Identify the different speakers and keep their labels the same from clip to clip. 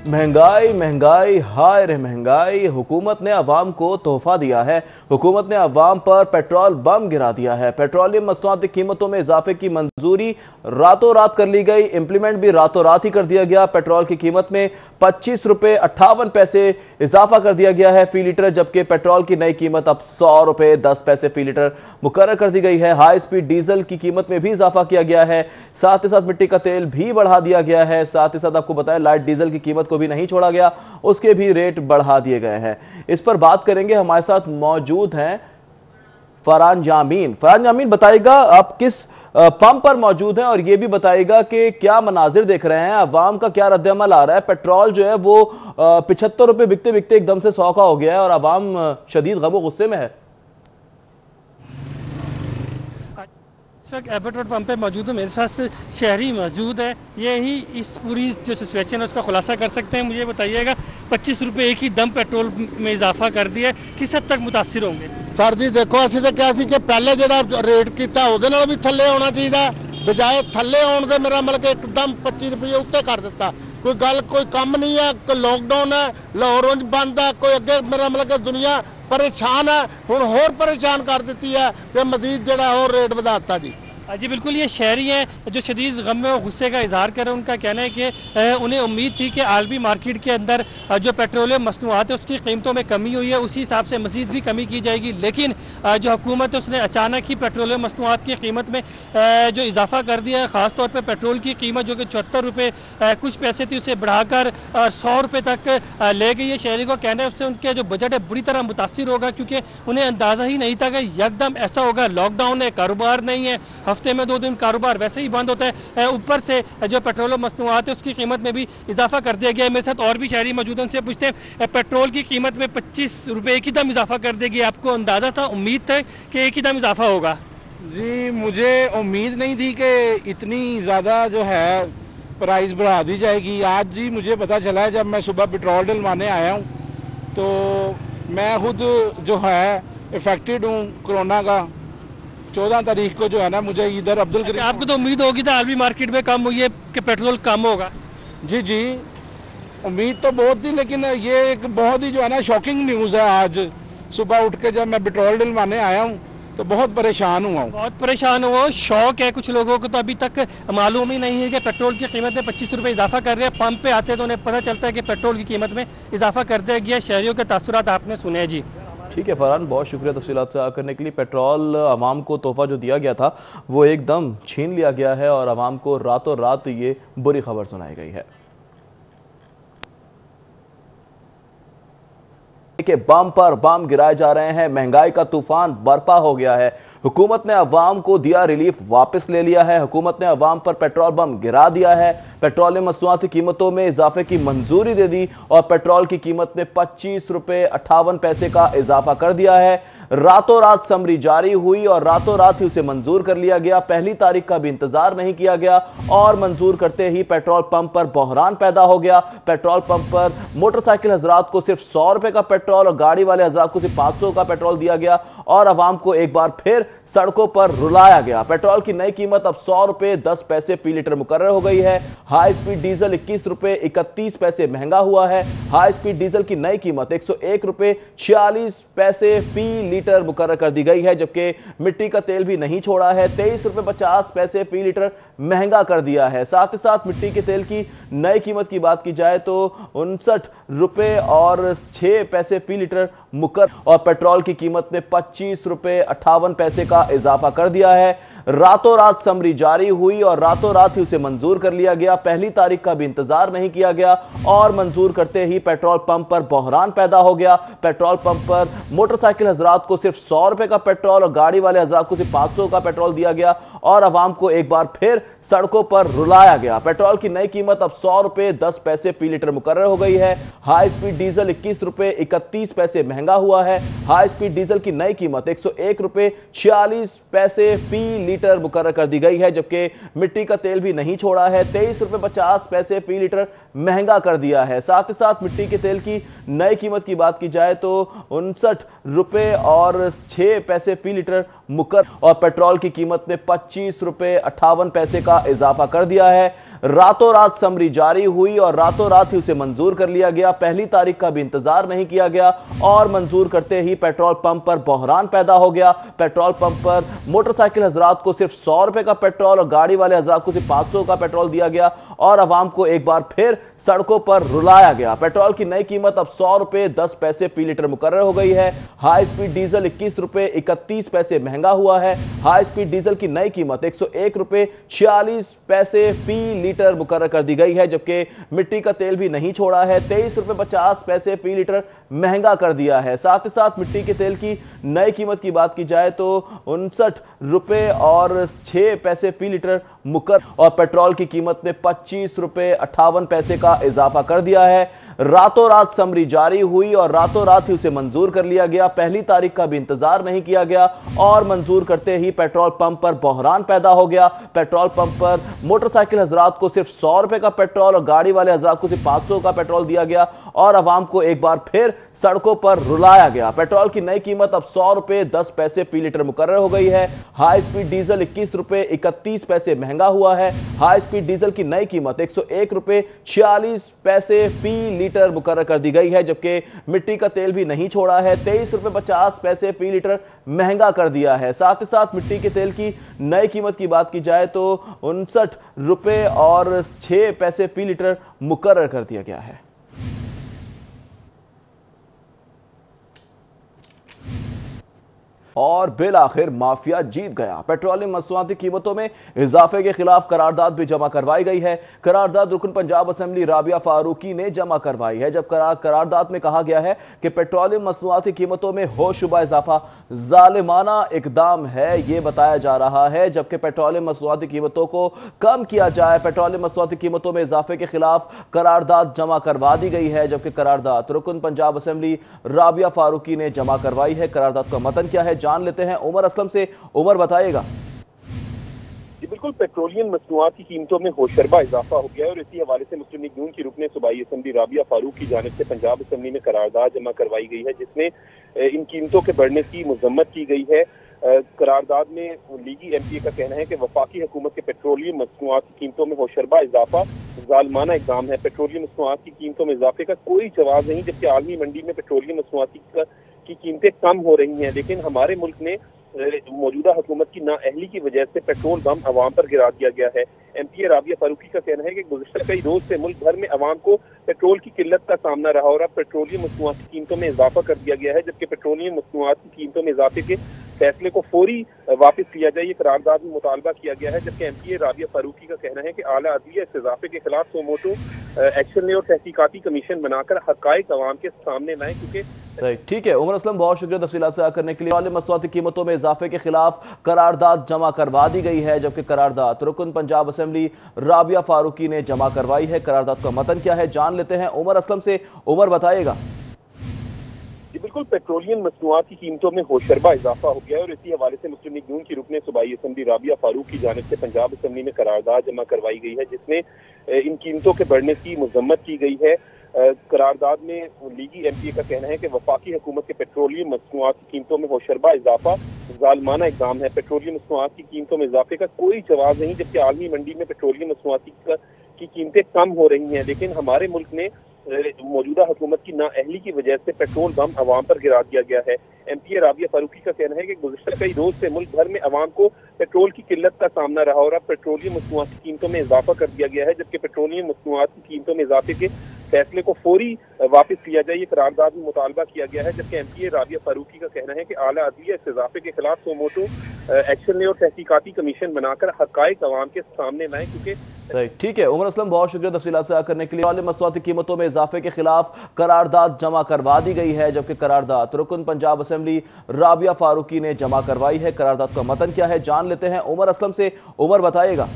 Speaker 1: महंगाई महंगाई हाय रे महंगाई। हुकूमत ने अवाम को तोहफा दिया है। हुकूमत ने अवाम पर पेट्रोल बम गिरा दिया है। पेट्रोलियम मसनूआत की कीमतों में इजाफे की मंजूरी रातों रात कर ली गई। इंप्लीमेंट भी रातों रात ही कर दिया गया। पेट्रोल की कीमत में 25 रुपए 58 पैसे इजाफा कर दिया गया है फी लीटर, जबकि पेट्रोल की नई कीमत अब 100 रुपए 10 पैसे फी लीटर मुकर्रर कर दी गई है। हाई स्पीड डीजल की कीमत में भी इजाफा किया गया है। साथ ही साथ मिट्टी का तेल भी बढ़ा दिया गया है। साथ ही साथ आपको बताया लाइट डीजल की कीमत को भी नहीं छोड़ा गया, उसके भी रेट बढ़ा दिए गए हैं। इस पर बात करेंगे, हमारे साथ मौजूद हैं फरहान जामीन। फरहान जामीन, बताइएगा आप किस पंप पर मौजूद हैं और यह भी बताइएगा कि क्या मनाजिर देख रहे हैं, अवाम का क्या रद्द-ए-अमल आ रहा है। पेट्रोल जो है वो 75 रुपए बिकते बिकते एकदम से 100 का हो गया है और अवाम शदीद गम गुस्से में है।
Speaker 2: इस वक्त एयरपोर्ट रोड पंप पे मौजूद हूँ, मेरे साथ शहरी मौजूद है। यही इस पूरी जो सिचुएशन है उसका खुलासा कर सकते हैं। मुझे बताइएगा 25 रुपए एक ही दम पेट्रोल में इजाफा कर दिया, किस हद तक मुतासिर होंगे?
Speaker 3: सर जी देखो, असं तो क्या कि पहले जो रेट किया ਉਹਦੇ ਨਾਲ भी थले आना चाहिए, बजाय थले आने के मेरा मतलब कि एकदम 25 रुपये उत्ते कर दिता। कोई गल कोई कम नहीं है, कोई लॉकडाउन है, लाहौर बंद है, कोई अगे मेरा मतलब कि दुनिया परेशान है, हुण होर परेशान कर दी है कि मजीद जो और रेट बढ़ाता जी।
Speaker 2: जी बिल्कुल, ये शहरी हैं जो शदीद गम में और गुस्से का इजहार कर रहे हैं। उनका कहना है कि उन्हें उम्मीद थी कि आलमी मार्केट के अंदर जो पेट्रोलियम मसनूआत है उसकी कीमतों में कमी हुई है, उसी हिसाब से मजीद भी कमी की जाएगी। लेकिन जो हुकूमत है उसने अचानक ही पेट्रोलियम मसनूआत की कीमत में जो इजाफा कर दिया है। ख़ासतौर पर पेट्रोल की कीमत जो कि 74 रुपये कुछ पैसे थी उसे बढ़ाकर 100 रुपये तक ले गई है। शहरी को कहना है उससे उनके जो बजट है बुरी तरह मुतासिर होगा, क्योंकि उन्हें अंदाज़ा ही नहीं था कि यकदम ऐसा होगा। लॉकडाउन है, कारोबार नहीं है, हफ्ते में 2 दिन कारोबार वैसे ही बंद होता है, ऊपर से जो पेट्रोल मसनूआत है उसकी कीमत में भी इजाफा कर दिया गया है। मेरे साथ और भी शहरी मौजूद हैं, उनसे पूछते हैं पेट्रोल की कीमत में 25 रुपये एक ही दम इजाफा कर देगी, आपको अंदाजा था, उम्मीद था कि एक ही दम इजाफा होगा?
Speaker 4: जी मुझे उम्मीद नहीं थी कि इतनी ज़्यादा जो है प्राइस बढ़ा दी जाएगी। आज जी मुझे पता चला है, जब मैं सुबह पेट्रोल डलवाने आया हूँ तो मैं खुद जो है इफेक्टेड हूँ कोरोना का। 14 तारीख को जो है ना मुझे इधर अब्दुल करीम।
Speaker 2: आपको तो उम्मीद होगी था आलमी मार्केट में कम हुई है कि पेट्रोल कम होगा?
Speaker 4: जी जी उम्मीद तो बहुत थी, लेकिन ये एक बहुत ही जो है ना शॉकिंग न्यूज़ है। आज सुबह उठ के जब मैं पेट्रोल डलवाने आया हूँ तो बहुत परेशान हुआ हूँ।
Speaker 2: बहुत परेशान हुआ, शौक है कुछ लोगों को, तो अभी तक मालूम ही नहीं है कि पेट्रोल की कीमत में 25 रुपये इजाफा कर रहे हैं। पंप पे आते तो उन्हें पता चलता है कि पेट्रोल की कीमत में इजाफा कर दिया गया। शहरियों के तासुरात आपने सुने जी।
Speaker 1: ठीक है फरहान, बहुत शुक्रिया तफसीलात से करने के लिए। पेट्रोल आवाम को तोहफा जो दिया गया था वो एकदम छीन लिया गया है और आवाम को रातों रात ये बुरी खबर सुनाई गई है कि बम पर बम गिराए जा रहे हैं। महंगाई का तूफान बरपा हो गया है। हुकूमत ने अवाम को दिया रिलीफ वापस ले लिया है। हुकूमत ने अवाम पर पेट्रोल बम गिरा दिया है। पेट्रोलियम मसनूआत की कीमतों में इजाफे की मंजूरी दे दी और पेट्रोल की कीमत में 25 रुपए 58 पैसे का इजाफा कर दिया है। रातों रात समरी जारी हुई और रातों रात ही उसे मंजूर कर लिया गया। पहली तारीख का भी इंतजार नहीं किया गया और मंजूर करते ही पेट्रोल पंप पर बहरान पैदा हो गया। पेट्रोल पंप पर मोटरसाइकिल हजरात को सिर्फ 100 रुपए का पेट्रोल और गाड़ी वाले हजरात को सिर्फ 500 का पेट्रोल दिया गया और अवाम को एक बार फिर सड़कों पर रुलाया गया। पेट्रोल की नई कीमत अब 100 रुपए 10 पैसे फी लीटर मुकर्रर हो गई है। हाई स्पीड डीजल 21 रुपए 31 पैसे महंगा हुआ है। हाई स्पीड डीजल की नई कीमत 101 रुपए 46 पैसे फी लीटर मुकर्रर कर दी गई है, जबकि मिट्टी का तेल भी नहीं छोड़ा है। 23 रुपए 50 पैसे फी लीटर महंगा कर दिया है। साथ ही साथ मिट्टी के तेल की नई कीमत की बात की जाए तो 59 रुपए और 6 पैसे फी लीटर मुकर्रर और पेट्रोल की कीमत में 25 रुपए 58 पैसे का इजाफा कर दिया है। रातों रात समरी जारी हुई और रातों रात ही उसे मंजूर कर लिया गया। पहली तारीख का भी इंतजार नहीं किया गया और मंजूर करते ही पेट्रोल पंप पर बहरान पैदा हो गया। पेट्रोल पंप पर मोटरसाइकिल हजरात को सिर्फ 100 रुपए का पेट्रोल और गाड़ी वाले हजरात को सिर्फ 500 का पेट्रोल दिया गया और अवाम को एक बार फिर सड़कों पर रुलाया गया। पेट्रोल की नई कीमत अब 100 रुपए 10 पैसे फी लीटर मुकर्रर हो गई है। हाई स्पीड डीजल 21 रुपए 31 पैसे महंगा हुआ है। हाई स्पीड डीजल की नई कीमत 101 रुपए 46 पैसे फी लीटर मुकर्रर कर दी गई है, जबकि मिट्टी का तेल भी नहीं छोड़ा है। 23 रुपए 50 पैसे फी लीटर महंगा कर दिया है। साथ ही साथ मिट्टी के तेल की नई कीमत की बात की जाए तो 59 रुपए और 6 पैसे फी लीटर मुकर्रर और पेट्रोल की कीमत में 25 रुपए 58 पैसे का इजाफा कर दिया है। रातों रात समरी जारी हुई और रातों रात ही उसे मंजूर कर लिया गया। पहली तारीख का भी इंतजार नहीं किया गया और मंजूर करते ही पेट्रोल पंप पर बहरान पैदा हो गया। पेट्रोल पंप पर मोटरसाइकिल हजरात को सिर्फ 100 रुपए का पेट्रोल और गाड़ी वाले हजरात को सिर्फ 500 का पेट्रोल दिया गया और आवाम को एक बार फिर सड़कों पर रुलाया गया। पेट्रोल की नई कीमत अब 100 रुपए 10 पैसे फी लीटर मुकर्रर हो गई है। हाई स्पीड डीजल 21 रुपए 31 पैसे महंगा हुआ है। हाई स्पीड डीजल की नई कीमत 101 रुपए 46 पैसे फी लीटर मुकर्रर कर दी गई है, जबकि मिट्टी का तेल भी नहीं छोड़ा है, 23 रुपए 50 पैसे फी लीटर महंगा कर दिया है। साथ ही साथ मिट्टी के तेल की नई कीमत की बात की जाए तो 59 रुपए और 6 पैसे फी लीटर मुकर्रर और पेट्रोल की कीमत में 25 रुपए 58 पैसे का इजाफा कर दिया है। रातों रात समरी जारी हुई और रातों रात ही उसे मंजूर कर लिया गया। पहली तारीख का भी इंतजार नहीं किया गया और मंजूर करते ही पेट्रोल पंप पर बहरान पैदा हो गया। पेट्रोल पंप पर मोटरसाइकिल हजरात को सिर्फ 100 रुपए का पेट्रोल और गाड़ी वाले हजरात को सिर्फ 500 का पेट्रोल दिया गया और आवाम को एक बार फिर सड़कों पर रुलाया गया। पेट्रोल की नई कीमत अब 100 रुपए 10 पैसे फी लीटर मुकर्रर हो गई है। हाई स्पीड डीजल 21 रुपए 31 पैसे महंगा हुआ है। हाई स्पीड डीजल की नई कीमत 101 रुपए 46 पैसे फी लीटर मुकर्रर कर दी गई है, जबकि मिट्टी का तेल भी नहीं छोड़ा है, 23 रुपए 50 पैसे फी लीटर महंगा कर दिया है। साथ ही साथ मिट्टी के तेल की नई कीमत की बात की जाए तो 59 रुपए और 6 पैसे फी लीटर मुकर्रर कर दिया गया है। और बिल आखिर माफिया जीत गया। पेट्रोलियम मसनूआती कीमतों में इजाफे के खिलाफ करारदाद भी जमा करवाई गई है। करारदाद रुकन पंजाब असेंबली राबिया फारूकी ने जमा करवाई है, जब करारदाद में कहा गया है कि पेट्रोलियम मसनूआती कीमतों में होशुबा इजाफा जालिमाना इकदाम है, यह बताया जा रहा है। जबकि पेट्रोलियम मसनूआती कीमतों को कम किया जाए। पेट्रोलियम मसनूआती कीमतों में इजाफे के खिलाफ करारदाद जमा करवा दी गई है, जबकि करारदाद रुकन पंजाब असेंबली राबिया फारूकी ने जमा करवाई है। करारदाद का मतन क्या है जान लेते हैं उमर असलम से। उमर बताइएगा।
Speaker 5: जी बिल्कुल, पेट्रोलियम मसनूआत की कीमतों में होशरबा इजाफा हो गया है और इसी हवाले से मुस्लिम लीग नून की रुकने सूबाई असेंबली राबिया फारूक की जानिब से पंजाब असेंबली में करारदाद जमा करवाई गई है, जिसमें इन कीमतों के बढ़ने की मजम्मत की गई है। करारदाद में लीगी एमपीए का कहना है कि वफाकी हुकूमत के पेट्रोलियम मसनूआत की कीमतों में होशरबा इजाफा जालिमाना इक़दाम है। पेट्रोलियम मसनूआत की कीमतों में इजाफे का कोई जवाब नहीं, जबकि आलमी मंडी में पेट्रोलियम मसनूआत की कीमतें कम हो रही हैं, लेकिन हमारे मुल्क में मौजूदा हुकूमत की नाअहली की वजह से पेट्रोल बम अवाम पर गिरा दिया गया है। एमपीए राबिया फारूकी का कहना है कि गुज़श्ता कई रोज से मुल्क भर में अवाम को पेट्रोल की किल्लत का सामना रहा और अब पेट्रोलियम मसनूआत की कीमतों में इजाफा कर दिया गया है, जबकि पेट्रोलियम मसनूआत की कीमतों में इजाफे के फैसले को फौरी वापस लिया जाए, ये करारदाद में मुतालबा किया गया है। जबकि एमपीए राबिया फारूकी का कहना है कि आला अदलिया इस इजाफे के खिलाफ सोमोटो एक्शन ले और तहकीकाती कमीशन बनाकर हकायक अवाम के सामने लाएं, क्योंकि
Speaker 1: सही। ठीक है उमर असलम, बहुत शुक्रिया तफसीलात से करने के लिए। पेट्रोलियम मसनूआती कीमतों में इजाफे के खिलाफ करारदाद जमा करवा दी गई है, जबकि करारदाद रुकन पंजाब असेंबली राबिया फारूकी ने जमा करवाई है। करारदाद का मतन क्या है जान लेते हैं उमर असलम से। उमर बताइएगा।
Speaker 5: जी बिल्कुल, पेट्रोलियम मसनूआत की कीमतों में होशरबा इजाफा हो गया है और इसी हवाले से मुस्लिम लीग नून की रुकने सूबाई असेंबली राबिया फारूक की जानिब से पंजाब असेंबली में करारदाद जमा करवाई गई है, जिसमें इन कीमतों के बढ़ने की मजम्मत की गई है। करारदाद में लीगी एमपीए का कहना है कि वफाकी हुकूमत के पेट्रोलियम मसनूआत की कीमतों में होशरबा इजाफा जालिमाना इक़दाम है। पेट्रोलियम मसनूआत की कीमतों में इजाफे का कोई जवाब नहीं, जबकि आलमी मंडी में पेट्रोलियम मसनूआत की कीमतें कम हो रही हैं, लेकिन हमारे मुल्क में मौजूदा हुकूमत की नाअहली की वजह से पेट्रोल बम अवाम पर गिरा दिया गया है। एमपीए राबिया फारूकी का कहना है कि गुज़श्ता कई रोज से मुल्क भर में अवाम को पेट्रोल की किल्लत का सामना रहा और अब पेट्रोलियम मसनूआत की कीमतों में इजाफा कर दिया गया है, जबकि पेट्रोलियम मसनूआत की कीमतों में इजाफे के फैसले को फौरी वापस लिया जाए, ये करारदाद में मुतालबा किया गया है। जबकि एमपीए राबिया फारूकी का कहना है कि आला अदलिया इस इजाफे के खिलाफ सोमोटो एक्शन ले और तहकीकाती कमीशन बनाकर हकायक अवाम के सामने लाएं, क्योंकि
Speaker 1: सही। ठीक है उमर असलम, बहुत शुक्रिया तफसीलात से करने के लिए। पेट्रोलियम मसनूआती कीमतों में इजाफे के खिलाफ करारदाद जमा करवा दी गई है, जबकि करारदाद रुकन पंजाब असेंबली राबिया फारूकी ने जमा करवाई है। करारदाद का मतन क्या है जान लेते हैं उमर असलम से। उमर बताइएगा।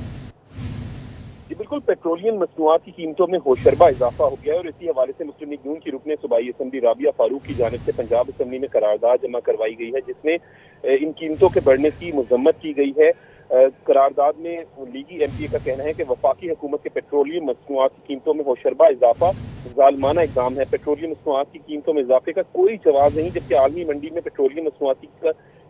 Speaker 5: जी बिल्कुल, पेट्रोलियम मसनूआत की कीमतों में होशरबा इजाफा हो गया है और इसी हवाले से मुस्लिम लीग नून की रुकने सूबाई असेंबली राबिया फारूक की जानिब से पंजाब असेंबली में करारदाद जमा करवाई गई है, जिसमें इन कीमतों के बढ़ने की मजम्मत की गई है। करारदाद में लीगी एमपीए का कहना है कि वफाकी हुकूमत के पेट्रोलियम मसनूआत की कीमतों में होशरबा इजाफा जालिमाना इक़दाम है। पेट्रोलियम मसनूआत की कीमतों में इजाफे का कोई जवाब नहीं, जबकि आलमी मंडी में पेट्रोलियम मसनूआत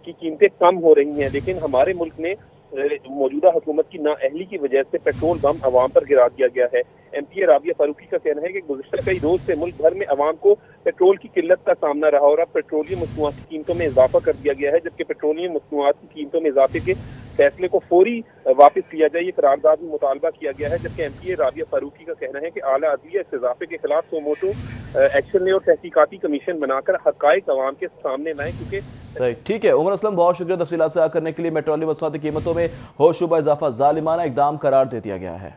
Speaker 5: की कीमतें कम हो रही हैं, लेकिन हमारे मुल्क में मौजूदा हुकूमत की नाअहली की वजह से पेट्रोल बम अवाम पर गिरा दिया गया है। एमपीए राबिया फारूकी का कहना है कि गुज़श्ता कई रोज से मुल्क भर में अवाम को पेट्रोल की किल्लत का सामना रहा और अब पेट्रोलियम मसनूआत की कीमतों में इजाफा कर दिया गया है, जबकि पेट्रोलियम मसनूआत की कीमतों में इजाफे के फैसले को फौरी वापस किया जाए, ये करारदाद में मुतालबा किया गया है। जबकि एमपीए राबिया फारूकी का कहना है कि आला अदलिया इस इजाफे के खिलाफ सो मोटो एक्शन ले और तहकीकाती कमीशन बनाकर हकायक अवाम के सामने लाएं, क्योंकि
Speaker 1: सही। ठीक है उमर असलम, बहुत शुक्रिया तफसीलात से करने के लिए। पेट्रोलियम मसनूआती कीमतों में होशरुबा इजाफा जालिमाना इकदाम करार दे दिया गया है।